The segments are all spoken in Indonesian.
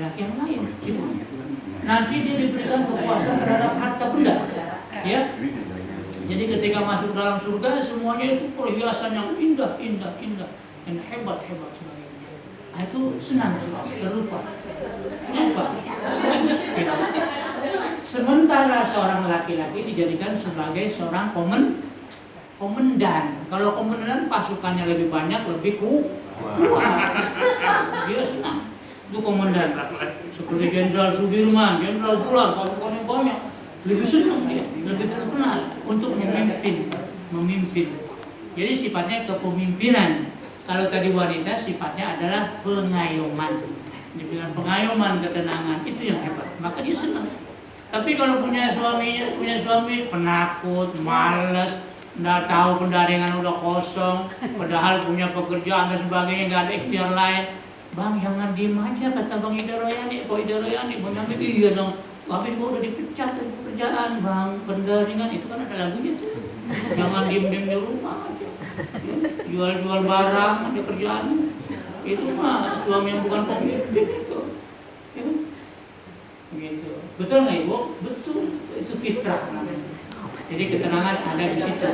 laki yang lain. Nanti dia diberikan kekuasaan terhadap harta benda, ya. Jadi ketika masuk dalam surga semuanya itu perhiasan yang indah dan hebat sebagainya. Nah, itu senang, terlupa. Kenapa? Sementara seorang laki-laki dijadikan sebagai seorang komandan. Kalau komandan pasukannya lebih banyak, lebih kuat. Dia senang. Itu komandan. Seperti Jenderal Sudirman, Jenderal Sular, pasukannya banyak. Lebih senang dia, lebih terkenal untuk memimpin. Jadi sifatnya kepemimpinan. Kalau tadi wanita sifatnya adalah pengayoman. Dibilang pengayoman, ketenangan, itu yang hebat. Maka dia senang. Tapi kalau punya suami penakut, malas, nggak tahu pendaringan udah kosong, padahal punya pekerjaan dan sebagainya, nggak ada ikhtiar lain. Bang, jangan diem aja, kata Bang Ida Royani. Bang Ida iya dong. Habis gua udah dipecat dari pekerjaan, Bang, pendaringan itu kan ada lagunya tuh. Jangan diem di rumah aja. Jual barang, ada kerjaan. Itu mah suami yang bukan pemimpin itu. Ya. Gitu. Betul nggak Ibu? Betul. Itu fitrah namanya. Jadi ketenangan ada di situ.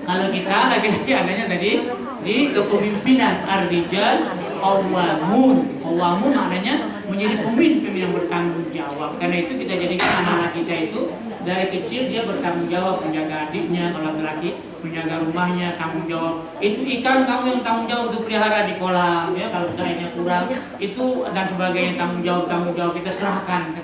Kalau kita lagi-lagi adanya tadi di kepemimpinan ar-rijal qawwamun maknanya menjadi pemimpin yang bertanggung jawab. Karena itu kita jadikan anak-anak kita itu dari kecil dia bertanggung jawab, menjaga adiknya, kalau laki-laki menjaga rumahnya, tanggung jawab. Itu ikan kamu yang tanggung jawab untuk pelihara di kolam, ya kalau airnya kurang itu dan sebagainya, tanggung jawab kita serahkan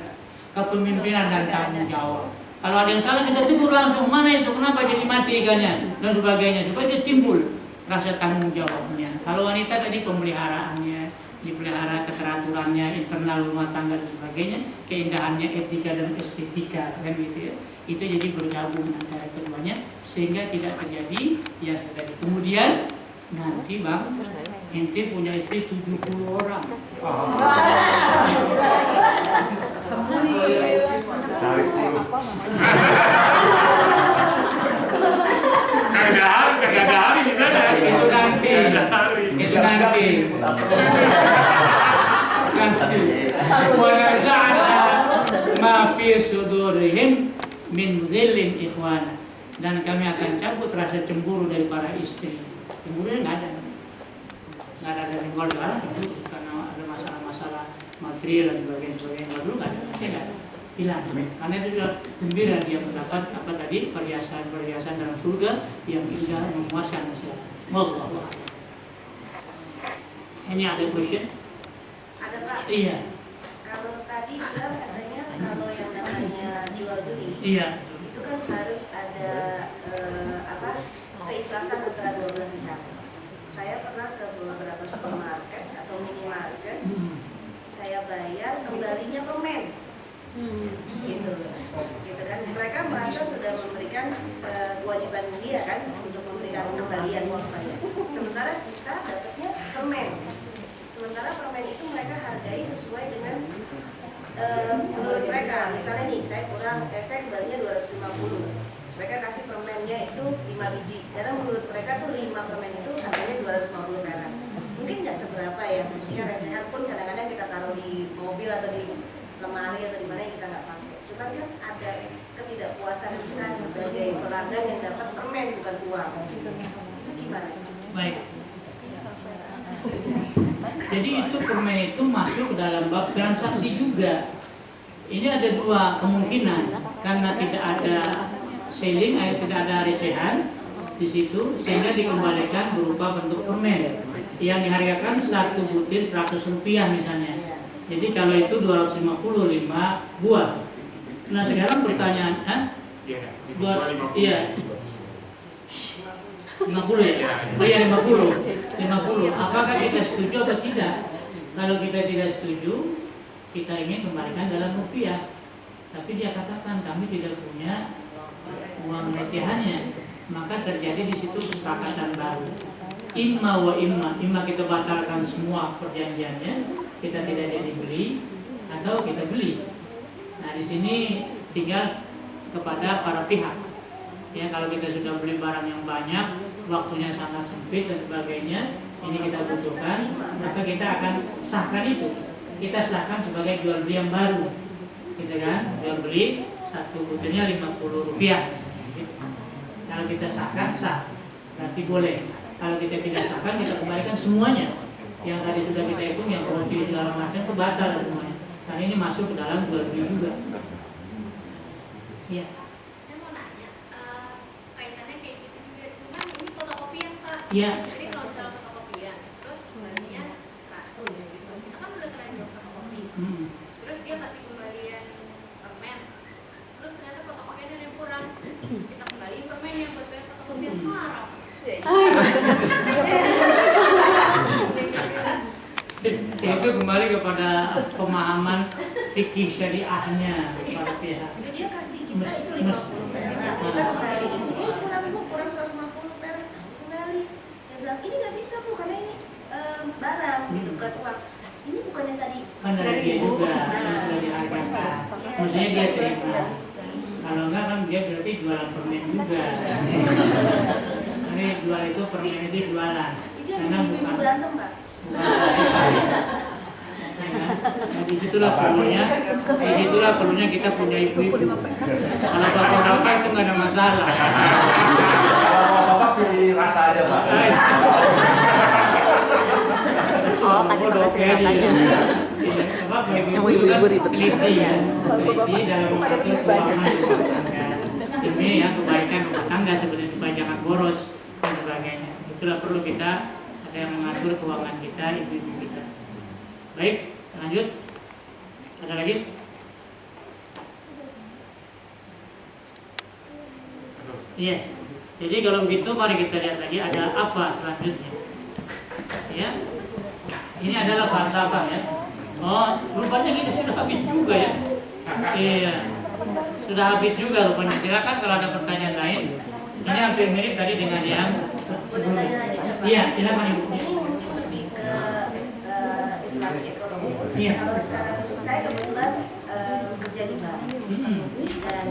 kepemimpinan dan tanggung jawab. Kalau ada yang salah kita tegur langsung, mana itu, kenapa jadi mati ikannya dan sebagainya, supaya dia timbul rasa tanggung jawabnya. Kalau wanita tadi pemeliharaannya, dipelihara keteraturannya, internal rumah tangga dan sebagainya, keindahannya, etika dan estetika, kan gitu ya. Itu jadi bergabung antara keduanya sehingga tidak terjadi ya tadi. Kemudian nanti Bang, ente punya istri 70 orang. Sehari 10. Kagak ada hari bisa dah. Itu nanti. Wa naza'na ma fi sudurihim min dhillin ikhwana. Dan kami akan cabut rasa cemburu dari para istri. Cemburunya nggak ada. Nggak ada dari keluarga karena ada masalah material dan sebagainya. Dulu nggak ada. Nggak ada. Hilang. Karena itu sudah gembira dia mendapat apa tadi perhiasan dalam surga yang indah, memuaskan segala. Wallahu a'lam. Ini ada question? Ada Pak. Iya. Kalau tadi bilang katanya kalau yang namanya jual beli, Iya. itu kan harus ada keikhlasan antara dua belah pihak. Saya pernah ke beberapa supermarket atau minimarket, saya bayar kembalinya permen. Gitu kan, mereka merasa sudah memberikan kewajiban dia kan untuk memberikan kembalian uang pajak. Sementara kita dapatnya permen. Sementara permen itu mereka hargai sesuai dengan menurut mereka. Misalnya nih, saya kembalinya 250. Mereka kasih permennya itu 5 biji. Karena menurut mereka tuh 5 permen itu harganya 250 perak. Mungkin nggak seberapa ya, maksudnya recehan pun kadang-kadang kita taruh di mobil atau di lemari atau di mana yang kita nggak pakai. Cuman kan ada ketidakpuasan kita sebagai pelanggan yang dapat permen bukan uang. Itu gimana? Baik. Jadi itu permen itu masuk dalam bab transaksi juga. Ini ada dua kemungkinan, karena tidak ada selling, tidak ada recehan di situ, sehingga dikembalikan berupa bentuk permen yang dihargakan 1 butir 100 rupiah misalnya. Jadi kalau itu 255 buah. Nah sekarang pertanyaan, iya 50 ya? Oh iya 50. Apakah kita setuju atau tidak? Kalau kita tidak setuju, kita ingin kembalikan dalam rupiah. Tapi dia katakan kami tidak punya uang recehannya, maka terjadi di situ kesepakatan baru. Imma kita batalkan semua perjanjiannya, kita tidak jadi beli, atau kita beli. Nah di sini tinggal kepada para pihak. Ya kalau kita sudah beli barang yang banyak, waktunya sangat sempit dan sebagainya, ini kita butuhkan, maka kita akan sahkan itu. Kita sahkan sebagai jual beli yang baru, gitu kan? Jual beli satu butirnya Rp50. Kalau kita sahkan, sah, berarti boleh. Kalau kita tidak sahkan, kita kembalikan semuanya. Yang tadi sudah kita hitung, yang profil segala macam itu batal semuanya. Karena ini masuk ke dalam jual beli juga. Iya. Saya mau nanya, kaitannya kayak gitu juga, cuman ini fotokopian Pak. Iya. Jadi kalau misalnya fotokopian, terus barangnya 100 gitu, kita kan udah terlanjur fotokopi. Terus dia kasih kembalian permen, terus ternyata fotokopian ada yang kurang, kita kembaliin permennya buat bayar fotokopian, haram. Itu kembali kepada pemahaman fikih syariahnya para pihak. Dia kasih kita itu 50 perak, kita kembaliin, kurang Bu, kurang 150 perak, kembali. Dia bilang, ini nggak bisa Bu, karena ini barang, gitu kan, uang. Ini bukannya tadi Kan dari dia juga, sudah dihargakan. Maksudnya dia terima. Kalau enggak kan dia berarti jualan permen juga. Ini jual itu permen itu jualan. itu yang Karena bikin ibu bukan. berantem Pak. Nah, disitulah perlunya kita punya ibu-ibu. Kalau bapak-bapak itu nggak ada masalah. Kalau bapak pilih rasa aja Pak. Oh, kasih makan Oke, rasanya. Yang ibu-ibu ribet. Teliti ya, teliti dalam mengatur keuangan rumah tangga. Ini ya kebaikan rumah tangga sebenarnya supaya jangan boros dan sebagainya. Itulah perlu kita ada yang mengatur keuangan kita, ibu-ibu kita. Baik, lanjut. Ada lagi? Yes. Jadi kalau begitu mari kita lihat lagi ada apa selanjutnya. Ya. Ini adalah falsafah ya. Oh, rupanya kita sudah habis juga ya. Iya. Sudah habis juga rupanya. Silakan kalau ada pertanyaan lain. Ini hampir mirip tadi dengan yang sebelumnya. Iya, silakan Ibu. Lebih ke Islamic ekonomi. Iya. Kalau sekarang saya kebetulan kerja di bank dan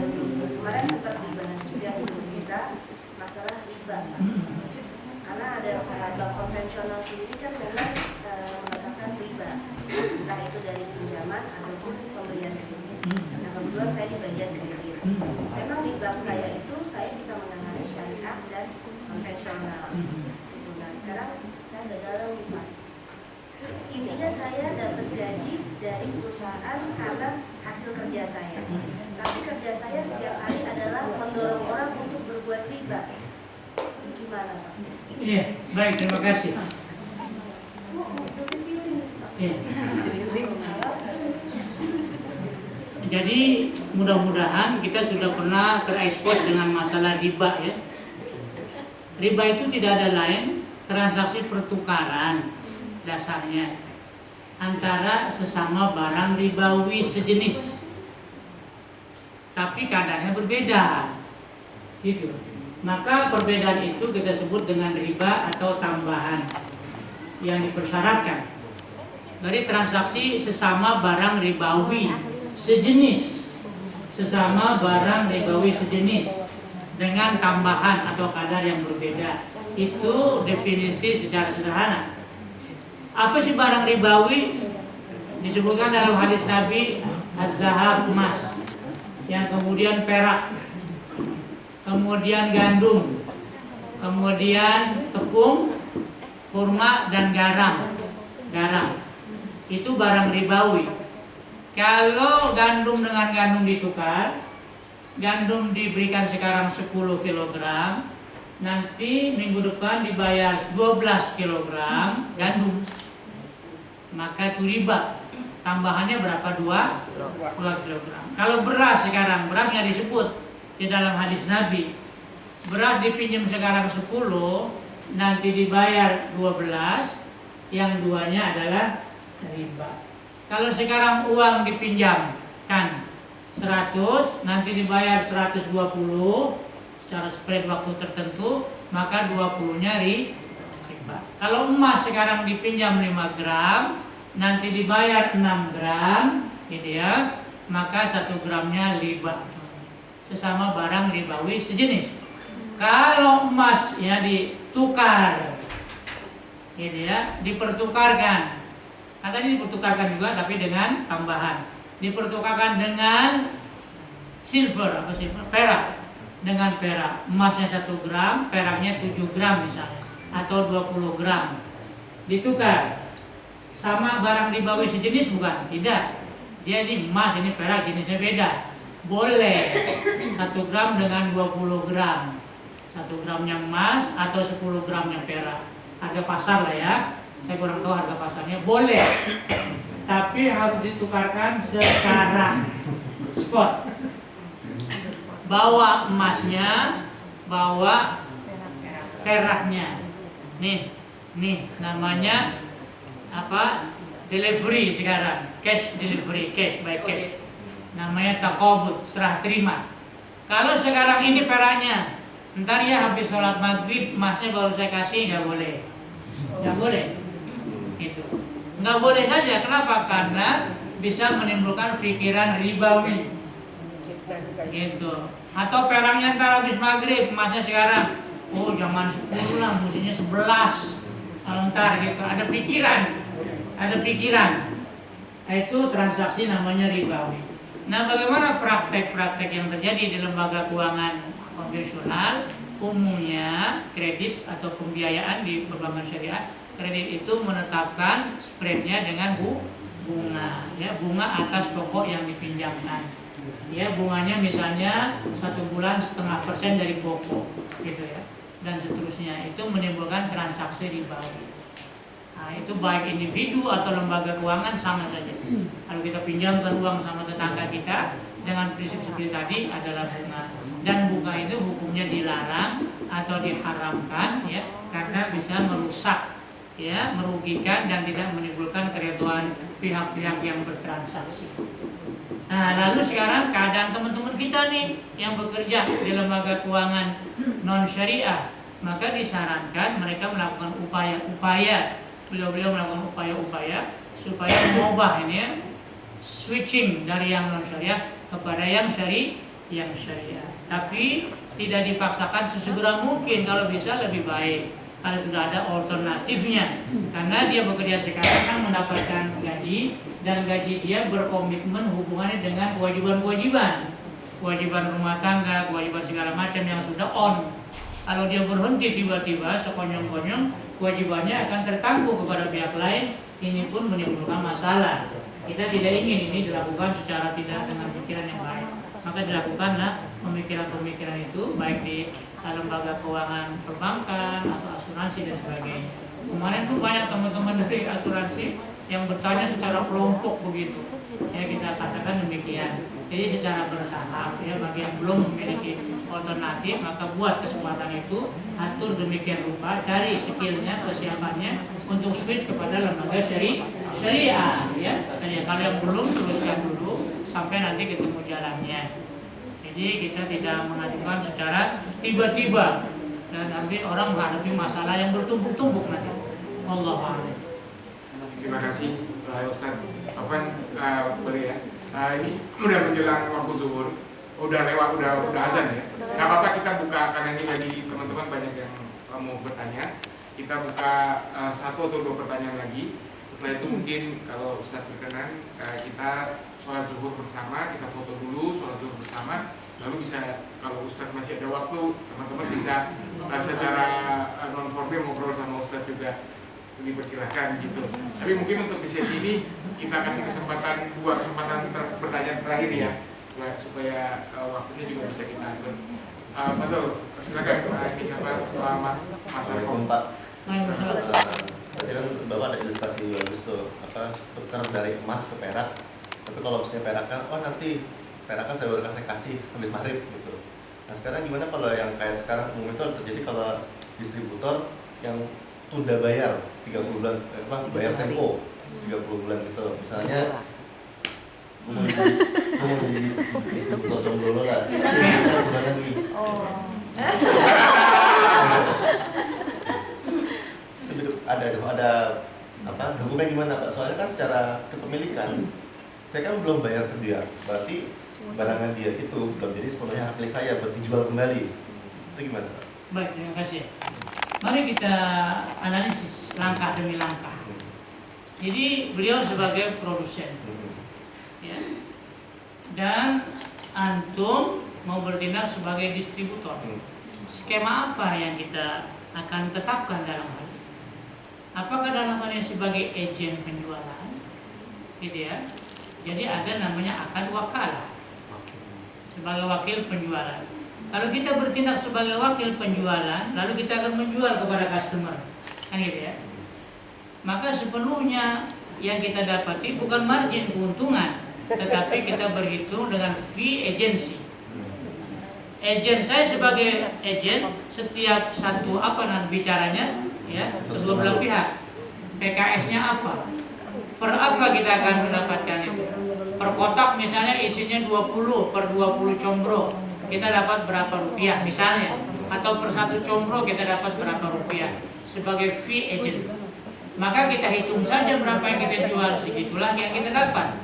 kemarin sempat dibahas juga di grup kita masalah riba. Karena ada bank konvensional sendiri kan memang menetapkan riba, entah itu dari pinjaman ataupun pemberian kredit. Nah kebetulan saya di bagian kredit. Memang di bank saya itu saya bisa menangani syariah dan konvensional. Gitu. Nah sekarang saya gagal nih Pak. Intinya saya dapat gaji dari perusahaan karena hasil kerja saya. Tapi kerja saya setiap hari adalah mendorong orang untuk berbuat riba. Gimana Pak? Iya, baik, terima kasih. Iya. Jadi mudah-mudahan kita sudah pernah terekspos dengan masalah riba ya. Riba itu tidak ada lain transaksi pertukaran dasarnya antara sesama barang ribawi sejenis, tapi kadarnya berbeda, gitu. Maka perbedaan itu kita sebut dengan riba atau tambahan yang dipersyaratkan dari transaksi sesama barang ribawi sejenis, sesama barang ribawi sejenis dengan tambahan atau kadar yang berbeda. Itu definisi secara sederhana. Apa sih barang ribawi? Disebutkan dalam hadis Nabi, az-zahab, emas, yang kemudian perak, kemudian gandum, kemudian tepung, kurma, dan garam. Itu barang ribawi. Kalau gandum dengan gandum ditukar, gandum diberikan sekarang 10 kg, nanti minggu depan dibayar 12 kg gandum, maka itu riba. Tambahannya berapa? 2 kg. Kalau beras sekarang, beras nggak disebut di dalam hadis Nabi. Beras dipinjam sekarang 10, nanti dibayar 12, yang duanya adalah riba. Kalau sekarang uang dipinjamkan 100, nanti dibayar 120 secara spread waktu tertentu, maka 20-nya riba. Kalau emas sekarang dipinjam 5 gram, nanti dibayar 6 gram, gitu ya, maka 1 gramnya riba. Sesama barang ribawi sejenis. Kalau emas ya ditukar gitu ya, dipertukarkan. Katanya dipertukarkan juga tapi dengan tambahan. Dipertukarkan dengan silver, perak, dengan perak. Emasnya 1 gram, peraknya 7 gram misalnya, atau 20 gram. Ditukar. Sama barang ribawi sejenis bukan? Tidak. Dia ini emas, ini perak, jenisnya beda. Boleh 1 gram dengan 20 gram. 1 gramnya emas atau 10 gramnya perak. Harga pasar lah ya. Saya kurang tahu harga pasarnya. Boleh. Tapi harus ditukarkan secara spot. Bawa emasnya, bawa peraknya. Nih namanya apa? Delivery sekarang, cash delivery, cash by cash. Namanya takobut, serah terima. Kalau sekarang ini peraknya, ntar ya habis sholat maghrib emasnya baru saya kasih, nggak boleh. Nggak boleh. Gitu. Nggak boleh saja. Kenapa? Karena bisa menimbulkan pikiran ribawi. Gitu. Atau peraknya ntar habis maghrib, emasnya sekarang, oh jangan 10 lah, mestinya 11. Kalau ntar gitu, ada pikiran. Nah, itu transaksi namanya ribawi. Nah, bagaimana praktek-praktek yang terjadi di lembaga keuangan konvensional? Umumnya kredit atau pembiayaan di perbankan syariah, kredit itu menetapkan spreadnya dengan bunga, ya, bunga atas pokok yang dipinjamkan. Ya, bunganya misalnya 1 bulan 0,5% dari pokok, gitu ya, dan seterusnya. Itu menimbulkan transaksi ribawi. Nah, itu baik individu atau lembaga keuangan sama saja. Kalau kita pinjamkan uang sama tetangga kita dengan prinsip seperti tadi adalah bunga, dan bunga itu hukumnya dilarang atau diharamkan, ya, karena bisa merusak, ya, merugikan dan tidak menimbulkan keridhaan pihak-pihak yang bertransaksi. Nah, lalu sekarang keadaan teman-teman kita nih yang bekerja di lembaga keuangan non syariah, maka disarankan mereka melakukan upaya-upaya, beliau melakukan upaya-upaya supaya mengubah ini, ya, switching dari yang non syariah kepada yang syariah. Tapi tidak dipaksakan, sesegera mungkin, kalau bisa lebih baik kalau sudah ada alternatifnya, karena dia bekerja sekarang kan mendapatkan gaji, dan gaji dia berkomitmen hubungannya dengan kewajiban rumah tangga, kewajiban segala macam yang sudah on. Kalau dia berhenti tiba-tiba sekonyong-konyong, kewajibannya akan tertangguh kepada pihak lain. Ini pun menimbulkan masalah. Kita tidak ingin ini dilakukan secara tidak dengan pikiran yang baik. Maka dilakukanlah pemikiran-pemikiran itu baik di lembaga keuangan perbankan atau asuransi dan sebagainya. Kemarin tuh banyak teman-teman dari asuransi yang bertanya secara kelompok begitu. Ya, kita katakan demikian. Jadi secara bertahap, ya, bagi yang belum memiliki alternatif, maka buat kesempatan itu, atur demikian rupa, cari skillnya, kesiapannya untuk switch kepada lembaga syariah, ya. Kalau yang belum, teruskan dulu sampai nanti ketemu jalannya. Jadi kita tidak mengajukan secara tiba-tiba, dan nanti orang menghadapi masalah yang bertumpuk-tumpuk nanti. Wallahu a'lam. Terima kasih Ustaz Afwan, boleh ya. Ini udah menjelang waktu zuhur, udah lewat, udah azan ya. Nggak apa-apa, kita buka, karena ini lagi teman-teman banyak yang mau bertanya. Kita buka 1 atau 2 pertanyaan lagi. Setelah itu mungkin kalau Ustaz berkenan, kita sholat zuhur bersama, kita foto dulu, sholat zuhur bersama. Lalu bisa, kalau Ustaz masih ada waktu, teman-teman bisa secara non formal ngobrol sama Ustaz juga, dipersilahkan gitu. Tapi mungkin untuk di sesi ini kita kasih kesempatan 2 kesempatan pertanyaan terakhir ya, supaya waktunya juga bisa kita atur. Betul, silakan ini apa Mas Arifon. Pak. Waalaikumsalam. Tadi kan Bapak ada ilustrasi bagus tuh, apa, tukar dari emas ke perak. Tapi kalau misalnya perak kan, oh nanti perak kan saya baru kasih habis maghrib gitu. Nah sekarang gimana kalau yang kayak sekarang umum itu terjadi kalau distributor yang tunda bayar 30 bulan, bayar tempo 30 bulan gitu. Misalnya gue mau jadi distributor jomblo lah, sebentar lagi. Ada apa hukumnya gimana Pak? Soalnya kan secara kepemilikan saya kan belum bayar ke dia, berarti barangan dia itu belum jadi sepenuhnya hak milik saya buat dijual kembali. Itu gimana Pak? Baik, terima kasih. Mari kita analisis langkah demi langkah. Jadi beliau sebagai produsen, ya, dan antum mau bertindak sebagai distributor. Skema apa yang kita akan tetapkan dalam hal ini? Apakah dalam hal ini sebagai agen penjualan, gitu ya? Jadi ada namanya akad wakalah sebagai wakil penjualan. Kalau kita bertindak sebagai wakil penjualan, lalu kita akan menjual kepada customer, kan gitu ya? Maka sepenuhnya yang kita dapati bukan margin keuntungan, tetapi kita berhitung dengan fee agency. Agen saya sebagai agen, setiap satu bicaranya, ya, kedua belah pihak. PKS-nya apa? Per apa kita akan mendapatkan itu? Per kotak misalnya isinya 20, per 20 combro kita dapat berapa rupiah misalnya, atau per satu combro kita dapat berapa rupiah sebagai fee agent. Maka kita hitung saja berapa yang kita jual, segitulah yang kita dapat.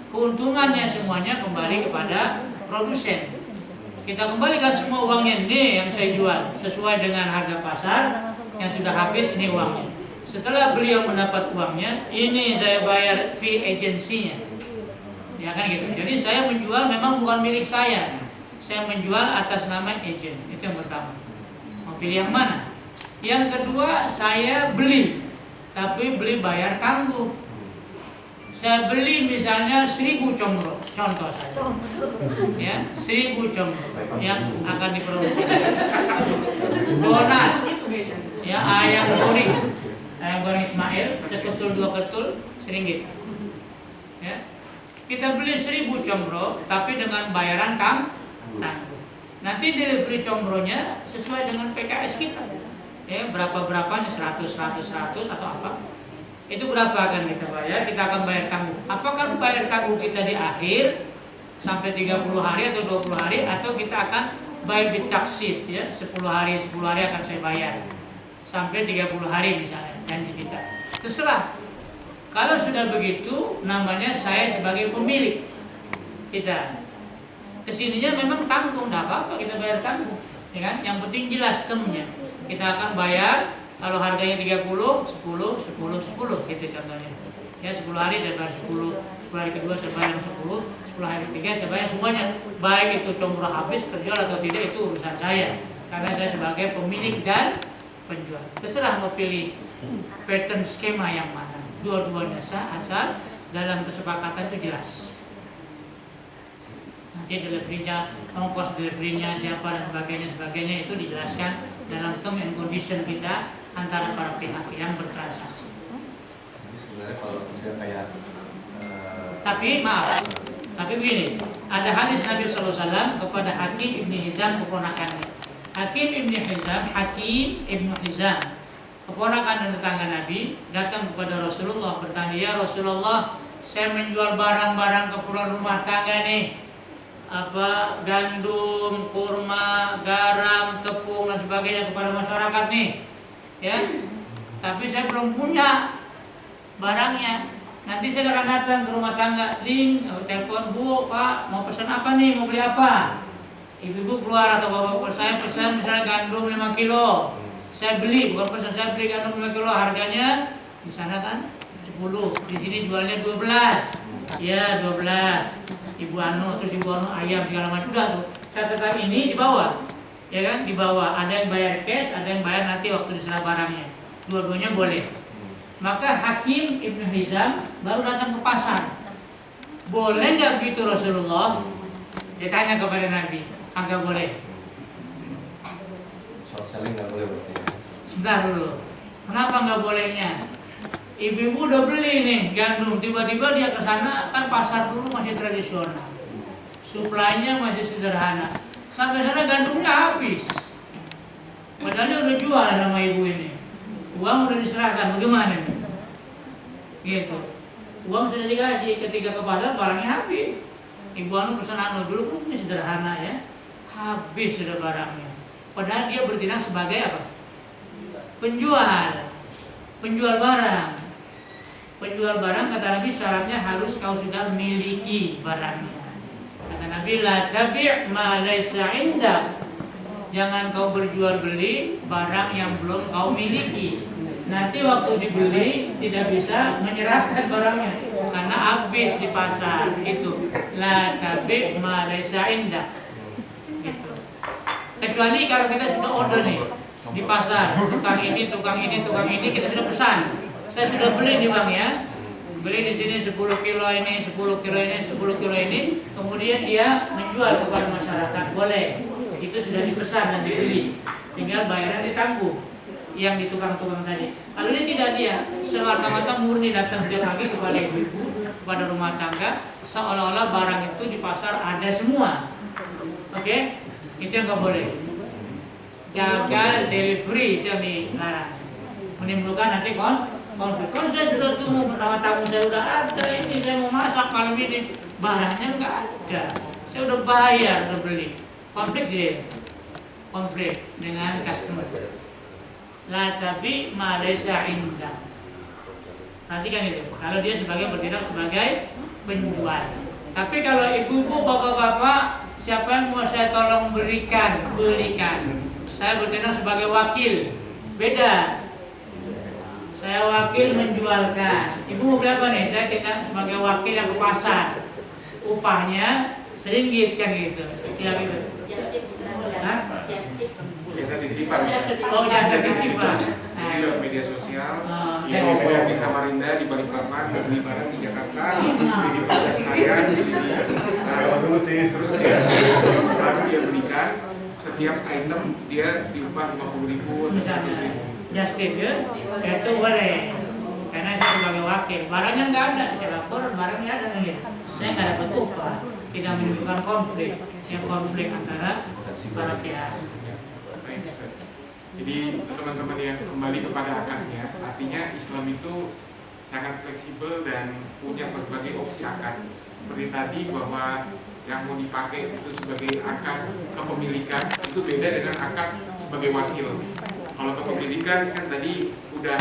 Keuntungannya semuanya kembali kepada produsen. Kita kembalikan semua uangnya, ini yang saya jual sesuai dengan harga pasar yang sudah habis, ini uangnya. Setelah beliau mendapat uangnya, ini saya bayar fee agensinya, ya kan gitu. Jadi saya menjual memang bukan milik saya menjual atas nama agent. Itu yang pertama. Mau pilih yang mana? Yang kedua, saya beli, tapi beli bayar tangguh. Saya beli misalnya 1000 combro, contoh saja, ya, 1000 combro yang akan diproduksi. Donat, ya, ayam goreng Ismail, seketul 2 ketul, RM1. Ya, kita beli 1000 combro, tapi dengan bayaran tangguh. Nanti delivery combronya sesuai dengan PKS kita, ya, berapanya 100 atau apa, itu berapa akan kita bayar? Kita akan bayar tangguh. Apakah bayar tangguh kita di akhir sampai 30 hari atau 20 hari, atau kita akan bayar di taksit, ya, 10 hari akan saya bayar sampai 30 hari misalnya, janji kita. Terserah. Kalau sudah begitu, namanya saya sebagai pemilik. Kita kesininya memang tanggung, tidak apa-apa kita bayar tanggung, ya kan? Yang penting jelas termnya. Kita akan bayar, kalau harganya 30, 10 gitu contohnya. Ya, 10 hari saya bayar 10 hari kedua saya bayar 10 hari ketiga saya bayar semuanya. Baik itu combro habis, terjual atau tidak, itu urusan saya. Karena saya sebagai pemilik dan penjual. Terserah mau pilih pattern skema yang mana. Dua-duanya asal dalam kesepakatan itu jelas. Nanti deliverynya, ongkos deliverynya siapa dan sebagainya itu dijelaskan dalam term and condition kita antara para pihak yang bertransaksi. Sebenarnya kalau misalnya kayak tapi begini, ada hadis Nabi SAW kepada Hakim Ibn Hizam, keponakannya. Hakim Ibn Hizam, keponakan dan tetangga Nabi, datang kepada Rasulullah bertanya, ya Rasulullah, saya menjual barang-barang keperluan rumah tangga nih, gandum, kurma, garam, tepung dan sebagainya kepada masyarakat nih, ya. Tapi saya belum punya barangnya. Nanti saya akan datang ke rumah tangga, telepon, Bu, Pak, mau pesan apa nih, mau beli apa? Ibu keluar atau bapak saya pesan misalnya gandum 5 kilo, saya beli, bukan pesan, saya beli gandum 5 kilo, harganya di sana kan 10, di sini jualnya 12, ya 12. Ibu Anu ayam segala macam, udah tuh catatan ini dibawa, ya kan, dibawa. Ada yang bayar cash, ada yang bayar nanti waktu diserah barangnya. Dua-duanya boleh. Maka Hakim Ibn Hizam baru datang ke pasar. Boleh nggak begitu Rasulullah? Dia tanya kepada Nabi. Agak boleh. short selling nggak boleh berarti. Sebentar dulu. Kenapa nggak bolehnya? Ibu-ibu udah beli nih gandum, tiba-tiba dia ke sana, kan pasar dulu masih tradisional, suplainya masih sederhana. Sampai sana gandumnya habis. Padahal dia udah jual sama ibu ini. Uang udah diserahkan, bagaimana nih? Gitu. Uang sudah dikasih, ketika ke pasar barangnya habis. Ibu Anu pesan dulu kan ini sederhana ya, habis sudah barangnya. Padahal dia bertindak sebagai apa? Penjual barang. Penjual barang, kata Nabi, syaratnya harus kau sudah miliki barangnya. Kata Nabi, la tabi' ma laysa indak. Jangan kau berjual beli barang yang belum kau miliki. Nanti waktu dibeli tidak bisa menyerahkan barangnya karena habis di pasar. Itu la tabi ma laysa indak. Gitu. Kecuali kalau kita sudah order nih di pasar, tukang ini, kita sudah pesan. Saya sudah beli nih Bang ya. Beli di sini 10 kilo ini, 10 kilo ini, 10 kilo ini, kemudian dia menjual kepada masyarakat, boleh. Itu sudah dipesan dan dibeli. Tinggal bayaran ditangguh yang di tukang-tukang tadi. Kalau ini tidak, dia semata-mata murni datang setiap pagi kepada ibu-ibu, kepada rumah tangga, seolah-olah barang itu di pasar ada semua. Oke? Itu yang nggak boleh. Gagal delivery itu yang dilarang. Menimbulkan nanti konflik. Kalau saya sudah tunggu pertama tamu saya sudah ada ini, saya mau masak malam ini, barangnya nggak ada. Saya udah bayar, udah beli. Konflik dia. Konflik dengan customer. La tapi ma laysa inda. Perhatikan itu. Kalau dia bertindak sebagai penjual. Tapi kalau ibu-ibu, bapak-bapak, siapa yang mau saya tolong belikan. Saya bertindak sebagai wakil. Beda. Saya wakil menjualkan. Ibu mau berapa nih? Saya tindak sebagai wakil yang ke pasar. Upahnya sedikit kan gitu. Setiap itu. Biasa titipan. Oh, jasa titipan. Jadi lewat media sosial, ibu yang di Samarinda, di Balikpapan, beli barang di Jakarta, di Pasar Senayan, terus baru dia belikan. Setiap item dia diupah 50.000 atau 100.000. Just tip ya, itu boleh. Karena saya sebagai wakil, barangnya nggak ada, saya lapor barangnya ada lagi. Saya nggak dapat upah, tidak menimbulkan konflik, yang konflik antara para pihak. Jadi teman-teman yang kembali kepada akarnya, artinya Islam itu sangat fleksibel dan punya berbagai opsi akad. Seperti tadi bahwa yang mau dipakai itu sebagai akad kepemilikan itu beda dengan akad sebagai wakil. Kalau kepemilikan kan tadi udah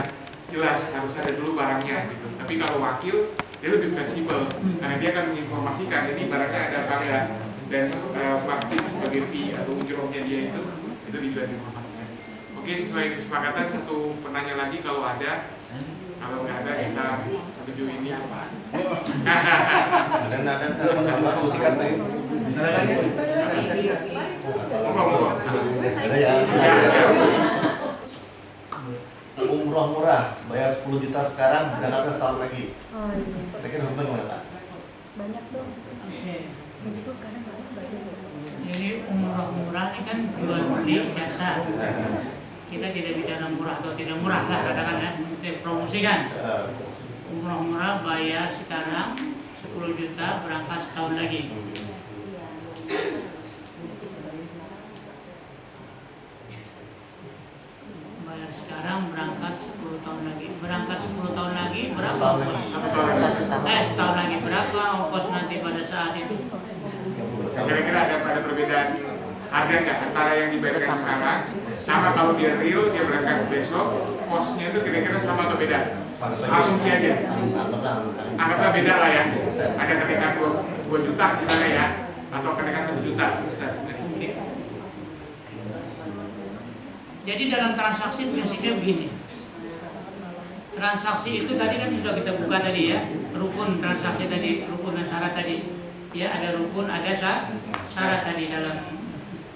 jelas harus ada dulu barangnya gitu. Tapi kalau wakil dia lebih fleksibel karena dia akan menginformasikan ini barangnya ada apa enggak, dan fakti sebagai fee atau ujrohnya dia itu juga diinformasikan. Oke, sesuai kesepakatan satu penanya lagi kalau ada. Kalau nggak ada kita menuju ini. Ada musikat nih. Ngomong. Ada ya. Umroh murah, bayar 10 juta sekarang, berangkatnya setahun lagi. Oh iya. Kira-kira benar nggak, Kak? Banyak dong. Oke. Begitu kadang banyak. Ini umroh murah ini kan jual beli jasa. Kita tidak bicara murah atau tidak murah lah katakan ya, kita promosikan. Umroh murah bayar sekarang 10 juta berangkat setahun lagi. Bayar sekarang berangkat 10 tahun lagi. Berangkat 10 tahun lagi berapa ongkos? Setahun lagi berapa ongkos nanti pada saat itu? Kira-kira ada perbedaan harga nggak antara yang dibayarkan sekarang sama kalau dia real dia berangkat besok, kosnya itu kira-kira sama atau beda? Asumsi aja. Anggaplah beda lah ya. Ada kenaikan 2 juta misalnya ya, atau kenaikan 1 juta. Jadi dalam transaksi prinsipnya begini. Transaksi itu tadi kan sudah kita buka tadi ya, rukun transaksi tadi, rukun dan syarat tadi. Ya, ada rukun, ada syarat tadi dalam.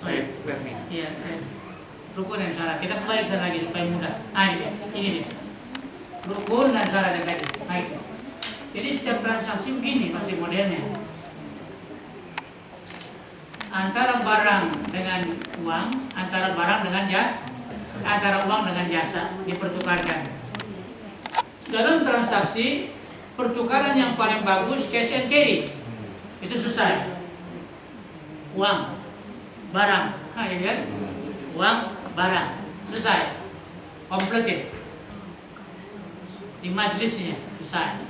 Iya, rukun dan syarat. Kita kembali ke sana lagi supaya mudah. Ini dia. Rukun dan syarat yang tadi. Itu. Jadi setiap transaksi begini pasti modelnya. Antara barang dengan uang, antara barang dengan antara uang dengan jasa dipertukarkan. Dalam transaksi pertukaran yang paling bagus cash and carry. Itu selesai. Uang, barang, ya kan? Uang, barang, selesai, completed. Di majelisnya selesai.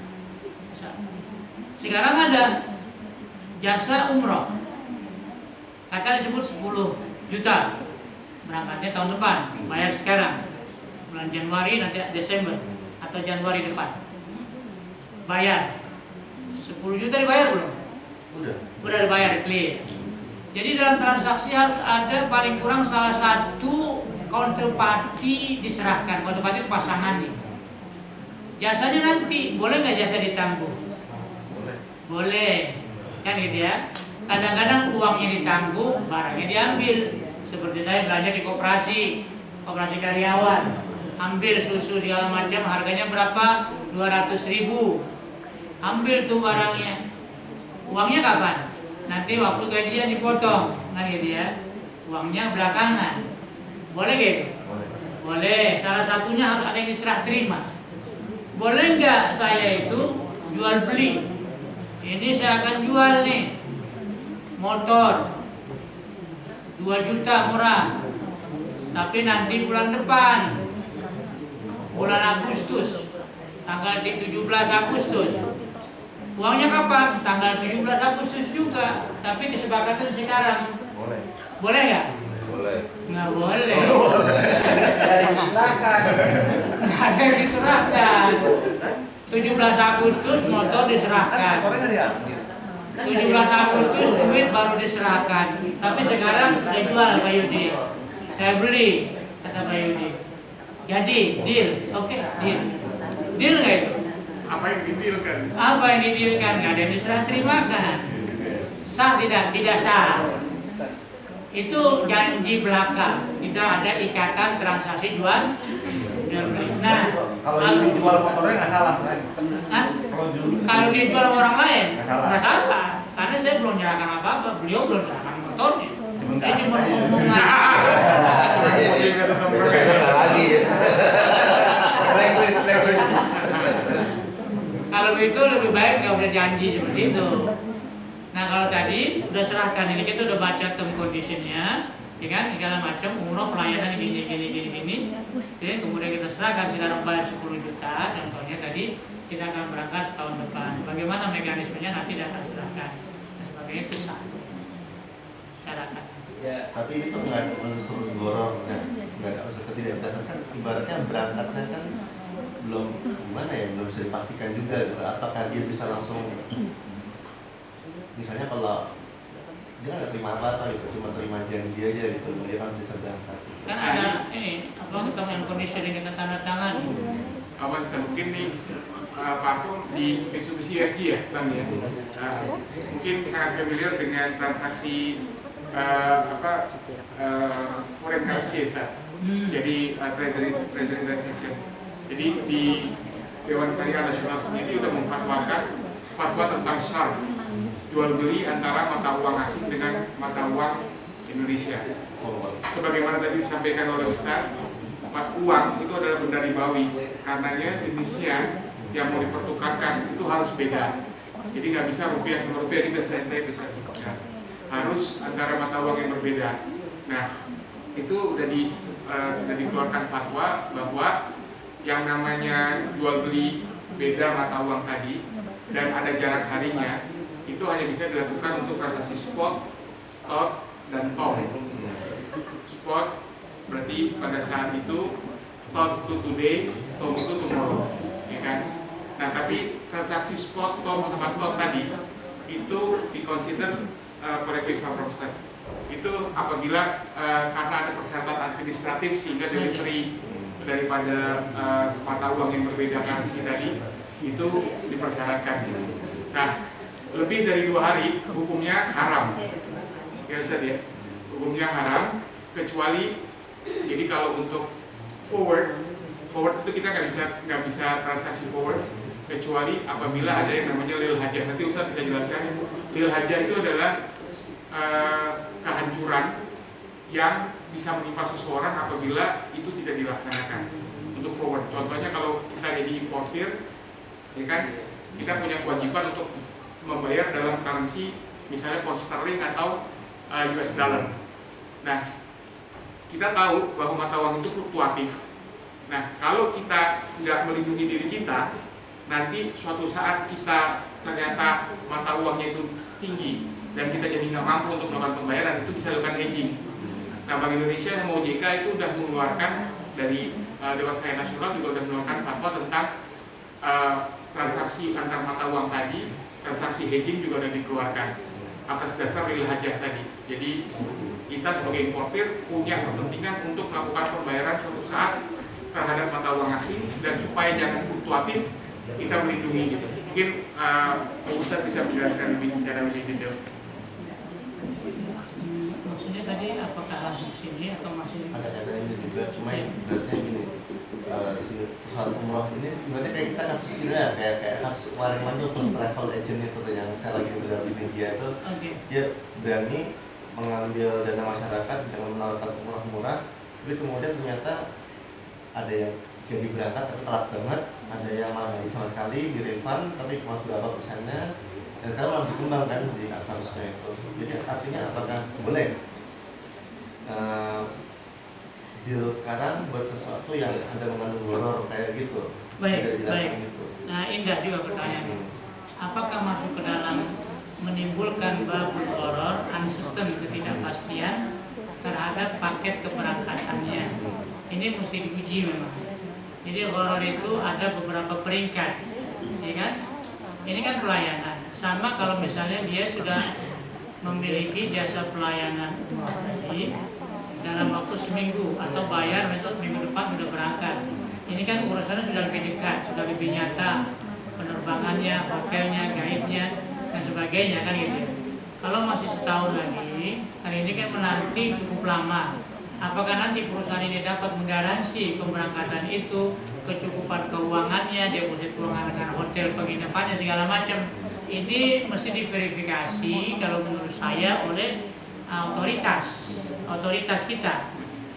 Sekarang ada jasa umroh. Kata disebut 10 juta. Berangkatnya tahun depan, bayar sekarang. Bulan Januari nanti Desember atau Januari depan. Bayar. 10 juta dibayar belum? Udah. Udah dibayar, clear. Jadi dalam transaksi harus ada paling kurang salah satu counterparty diserahkan. Counterparty itu pasangan nih. Jasanya nanti boleh nggak jasa ditangguh? Boleh, kan gitu ya. Kadang-kadang uangnya ditangguh, barangnya diambil. Seperti saya belanja di koperasi karyawan, ambil susu segala macam, harganya berapa? 200.000. Ambil tuh barangnya. Uangnya kapan? Nanti waktu gajian dipotong, kan gitu ya. Uangnya belakangan. Boleh gitu? Boleh. Salah satunya harus ada yang diserah terima. Boleh nggak saya itu jual beli? Ini saya akan jual nih motor 2 juta murah. Tapi nanti bulan depan, bulan Agustus, tanggal 17 Agustus. Uangnya kapan? Tanggal 17 Agustus juga. Tapi kesepakatan sekarang. Boleh. Boleh nggak? Boleh. Nggak boleh. Silakan. Nggak ada yang diserahkan. 17 Agustus motor diserahkan. 17 Agustus duit baru diserahkan. Tapi sekarang saya jual Pak Yudi. Saya beli, kata Pak Yudi. Jadi, deal. Oke, deal. Deal nggak itu? Apa yang didealkan? Apa yang didealkan? Nggak ada yang diserah terimakan. Sah tidak? Tidak sah. Itu janji belaka. Tidak ada ikatan transaksi jual dan beli. Nah, Kalau dijual motornya nggak salah, kan? Hah? Kalau dijual sama orang lain, nggak salah. Karena saya belum menyerahkan apa-apa. Beliau belum serahkan motornya. Dia cuma omongan. lagi ya. Kalau itu lebih baik nggak usah janji seperti itu. Nah kalau tadi udah serahkan, ini kita udah baca term conditionnya, ya kan, segala macam, umroh pelayanan gini. Jadi, kemudian kita serahkan sekarang bayar 10 juta, contohnya tadi kita akan berangkat tahun depan. Bagaimana mekanismenya nanti kita akan serahkan. Dan sebagainya itu sah. Syaratkan. Tapi itu nggak unsur goror, nggak ada unsur ketidakberdasarkan. Ibaratnya berangkatnya kan belum gimana ya, belum bisa dipastikan juga gitu. Apakah dia bisa langsung, misalnya kalau dia nggak terima apa-apa gitu, cuma terima janji aja gitu, dia kan bisa berangkat. Kan ada ini, apa kita yang kondisi yang kita tanda tangan. Apa bisa mungkin nih Pak Akum di Mitsubishi UFJ ya, Bang ya. Mungkin sangat familiar dengan transaksi foreign currency ya, jadi treasury transaction. Jadi di Dewan Syariah Nasional sendiri sudah memfatwakan fatwa tentang syarf, jual beli antara mata uang asing dengan mata uang Indonesia. Sebagaimana tadi disampaikan oleh Ustaz, uang itu adalah benda ribawi, karenanya jenisnya yang mau dipertukarkan itu harus beda. Jadi nggak bisa rupiah sama rupiah bisa ditukar. Harus antara mata uang yang berbeda. Nah, itu udah dikeluarkan fatwa bahwa yang namanya jual beli beda mata uang tadi dan ada jarak harinya itu hanya bisa dilakukan untuk transaksi spot, tot, dan tom. Spot berarti pada saat itu, tot itu today, tom itu tomorrow, ya kan? Nah, tapi transaksi spot, tom, sama tot tadi itu dikonsider correct me if I'm wrong, itu apabila karena ada persyaratan administratif sehingga delivery daripada mata uang yang berbeda currency tadi itu dipersyaratkan gitu. Nah, lebih dari 2 hari hukumnya haram, ya Ustaz ya, hukumnya haram kecuali, jadi kalau untuk forward itu kita nggak bisa transaksi forward kecuali apabila ada yang namanya lil hajah. Nanti Ustaz bisa jelaskan. Lil hajah itu adalah kehancuran yang bisa menimpa seseorang apabila itu tidak dilaksanakan untuk forward. Contohnya kalau kita jadi importir, ya kan, kita punya kewajiban untuk membayar dalam currency misalnya pound sterling atau US dollar. Nah, kita tahu bahwa mata uang itu fluktuatif. Nah, kalau kita nggak melindungi diri kita, nanti suatu saat kita ternyata mata uangnya itu tinggi dan kita jadi nggak mampu untuk melakukan pembayaran, itu bisa dilakukan hedging. Nah, Bank Indonesia yang mau OJK itu sudah mengeluarkan dari Dewan Syariah Nasional juga sudah mengeluarkan fatwa tentang transaksi antar mata uang tadi, transaksi hedging juga sudah dikeluarkan. atas dasar lil hajah tadi. Jadi kita sebagai importir punya kepentingan untuk melakukan pembayaran suatu saat terhadap mata uang asing, dan supaya jangan fluktuatif kita melindungi gitu. Mungkin Pak Ustadz bisa menjelaskan secara lebih detail. Maksudnya tadi apakah langsung sini atau masih Ada ini juga, cuma ibaratnya gini, si perusahaan umroh ini ibaratnya kayak kita kasus ini ya, kayak kasus kemarin itu first travel agent itu tuh, yang saya lagi berada di media itu. Dia berani mengambil dana masyarakat dengan menawarkan umroh murah, tapi kemudian ternyata ada yang jadi berangkat tapi telat banget, ada yang malah nggak sama sekali di refund tapi cuma berapa persennya, dan sekarang malah dikembang kan di kasusnya itu. Jadi artinya apakah boleh deal sekarang buat sesuatu yang ada mengandung horor kayak gitu? baik. Gitu. Nah, indah juga pertanyaannya. Apakah masuk ke dalam menimbulkan babul horor, uncertain, ketidakpastian terhadap paket keberangkatannya? Ini mesti diuji memang. Jadi horor itu ada beberapa peringkat, ya kan? Ini kan pelayanan. Sama kalau misalnya dia sudah memiliki jasa pelayanan haji dalam waktu seminggu atau bayar besok minggu depan sudah berangkat. Ini kan urusannya sudah lebih dekat, sudah lebih nyata, penerbangannya, hotelnya, guide-nya, dan sebagainya kan gitu. Kalau masih setahun lagi, kan ini kan menanti cukup lama. Apakah nanti perusahaan ini dapat menggaransi pemberangkatan itu, kecukupan keuangannya, deposit keuangan dengan hotel, penginapannya, segala macam. Ini mesti diverifikasi kalau menurut saya oleh otoritas kita.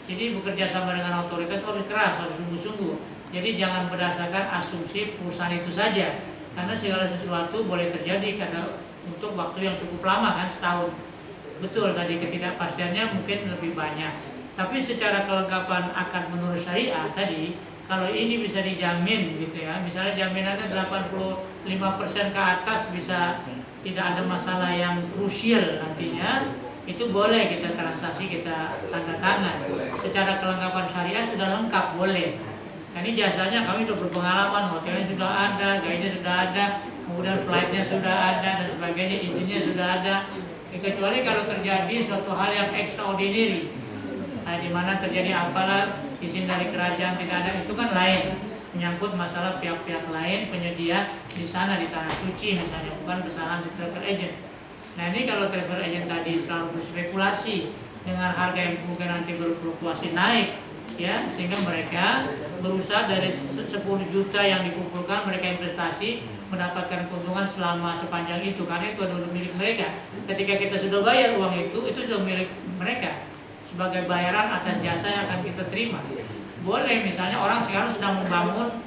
Jadi bekerja sama dengan otoritas harus keras, harus sungguh-sungguh. Jadi jangan berdasarkan asumsi perusahaan itu saja, karena segala sesuatu boleh terjadi karena untuk waktu yang cukup lama kan, setahun. Betul tadi ketidakpastiannya mungkin lebih banyak. Tapi secara kelengkapan akad menurut syariah tadi, kalau ini bisa dijamin gitu ya, misalnya jaminannya 85% ke atas bisa tidak ada masalah yang krusial nantinya, itu boleh kita transaksi, kita tanda tangan. Secara kelengkapan syariah sudah lengkap, boleh. Nah, ini jasanya kami sudah berpengalaman, hotelnya sudah ada, guide-nya sudah ada, kemudian flight-nya sudah ada dan sebagainya, izinnya sudah ada. Kecuali kalau terjadi suatu hal yang extraordinary, di mana terjadi apalah izin dari kerajaan tidak ada, itu kan lain, menyangkut masalah pihak-pihak lain penyedia di sana di tanah suci misalnya, bukan kesalahan si travel agent. Nah, ini kalau travel agent tadi terlalu berspekulasi dengan harga yang mungkin nanti berfluktuasi naik, ya, sehingga mereka berusaha dari 10 juta yang dikumpulkan mereka investasi mendapatkan keuntungan selama sepanjang itu, karena itu adalah milik mereka. Ketika kita sudah bayar uang itu sudah milik mereka sebagai bayaran atas jasa yang akan kita terima. Boleh misalnya orang sekarang sedang membangun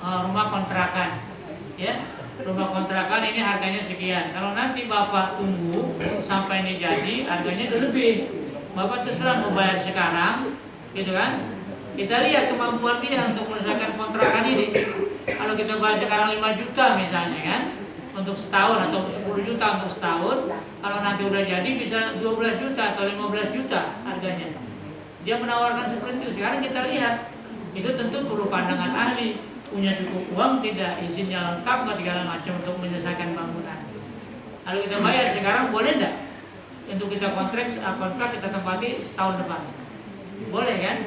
rumah kontrakan, ya, rumah kontrakan ini harganya sekian. Kalau nanti Bapak tunggu sampai ini jadi, harganya itu lebih. Bapak terserah mau bayar sekarang, gitu kan? Kita lihat kemampuan dia untuk menyelesaikan kontrakan ini. Kalau kita bayar sekarang 5 juta misalnya kan, untuk setahun atau 10 juta untuk setahun, kalau nanti udah jadi bisa 12 juta atau 15 juta harganya. Dia menawarkan seperti itu. Sekarang kita lihat, itu tentu perlu pandangan ahli, punya cukup uang tidak, izinnya lengkap nggak, segala macam untuk menyelesaikan bangunan. Lalu kita bayar sekarang, boleh enggak untuk kita kontrak kita tempati setahun depan? Boleh kan?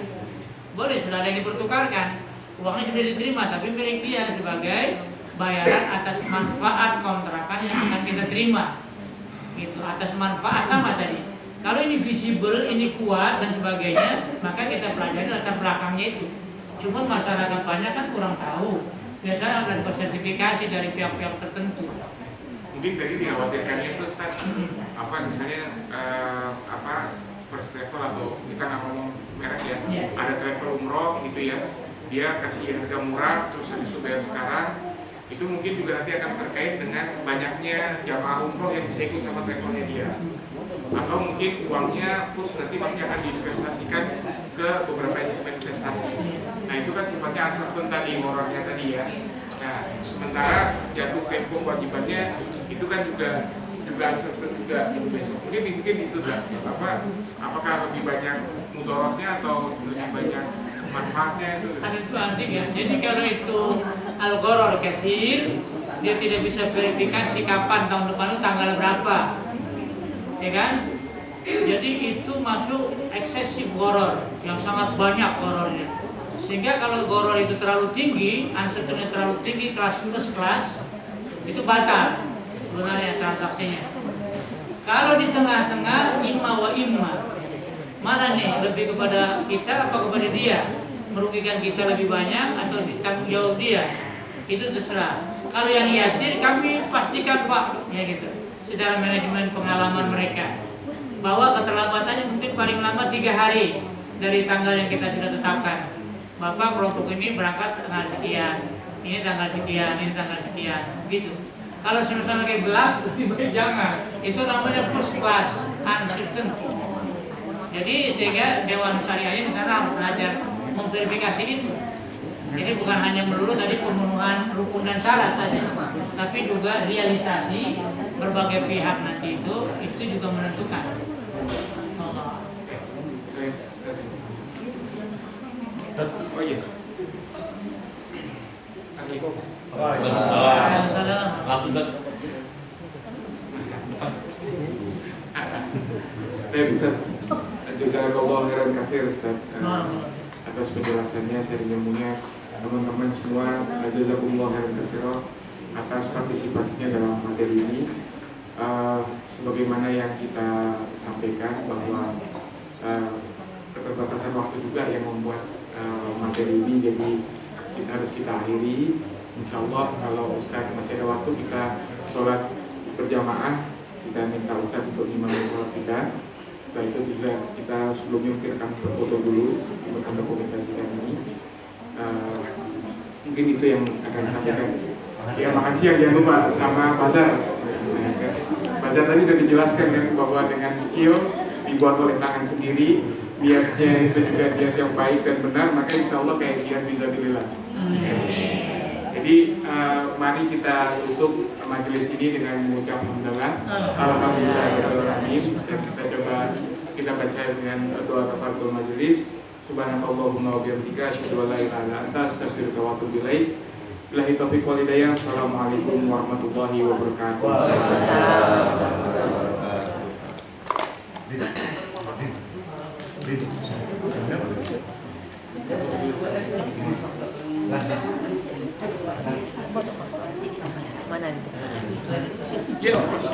Boleh, sudah ada yang dipertukarkan, uangnya sudah diterima, tapi milik dia sebagai bayaran atas manfaat kontrakan yang akan kita terima, gitu, atas manfaat sama tadi. Kalau ini visible, ini kuat dan sebagainya, maka kita pelajari latar belakangnya itu. Cuma masyarakat banyak kan kurang tahu. Biasanya ada sertifikasi dari pihak-pihak tertentu. Mungkin tadi dikhawatirkannya itu Ustaz, apa misalnya first travel atau kita nggak ngomong merek ya, ada travel umroh gitu ya, dia kasih harga murah terus habis itu bayar sekarang. Itu mungkin juga nanti akan terkait dengan banyaknya jamaah umroh yang bisa ikut sama travelnya dia, atau mungkin uangnya terus nanti masih akan diinvestasikan ke beberapa instrumen investasi. Nah, itu kan sifatnya uncertain tadi, horornya tadi ya. Nah, sementara jatuh tempo kewajibannya itu kan juga uncertain juga gitu besok. Mungkin itu kan apakah lebih banyak mudorotnya atau lebih banyak manfaatnya itu? Ada dua artinya. Jadi kalau itu al-gharar katsir, dia tidak bisa verifikasi kapan tahun depan itu tanggal berapa. ya kan? Jadi itu masuk eksesif goror yang sangat banyak gorornya. Sehingga kalau goror itu terlalu tinggi, uncertainty terlalu tinggi, kelas plus kelas, itu batal sebenarnya transaksinya. Kalau di tengah-tengah, imma wa imma, mana nih lebih kepada kita apa kepada dia? Merugikan kita lebih banyak atau ditanggung jawab dia? Itu terserah. Kalau yang yasir kami pastikan Pak, ya gitu. Secara manajemen pengalaman mereka, bahwa keterlambatannya mungkin paling lama 3 hari dari tanggal yang kita sudah tetapkan. Bapak kelompok ini berangkat tanggal sekian, ini tanggal sekian, ini tanggal sekian, gitu. Kalau sama-sama kayak belak, lebih jangan. Itu namanya first class uncertainty. Jadi sehingga Dewan Syariah di sana harus belajar memverifikasi itu. Jadi bukan hanya melulu tadi pemenuhan rukun dan syarat saja, tapi juga realisasi berbagai pihak nanti itu juga menentukan. Oh iya. Langsung ke Ustaz. Jazakallahu khairan katsir Ustaz. Atas penjelasannya, sharing-nya teman-teman semua. Jazakumullah khairan katsir atas partisipasinya dalam materi ini. Sebagaimana yang kita sampaikan bahwa keterbatasan waktu juga yang membuat materi ini jadi harus kita akhiri. Insya Allah kalau Ustaz masih ada waktu kita sholat berjamaah, kita minta Ustaz untuk imamkan sholat kita. Setelah itu juga kita sebelumnya mungkin akan berfoto dulu untuk mendokumentasikan ini. Mungkin itu yang akan disampaikan. Ya, makan siang jangan lupa sama bazar. Bazar tadi sudah dijelaskan kan bahwa dengan skill dibuat oleh tangan sendiri, niatnya itu juga niat yang baik dan benar, maka insya Allah kayak jihad fisabilillah. Jadi mari kita tutup majelis ini dengan mengucap alhamdulillah dan kita baca dengan doa kafaratul majelis. Subhanakallahumma wa bihamdika asyhadu an la ilaha illa anta astaghfiruka wa atubu ilaik. Billahi taufiq wal hidayah. Assalamualaikum warahmatullahi wabarakatuh. Mana nih? Yeah, of course.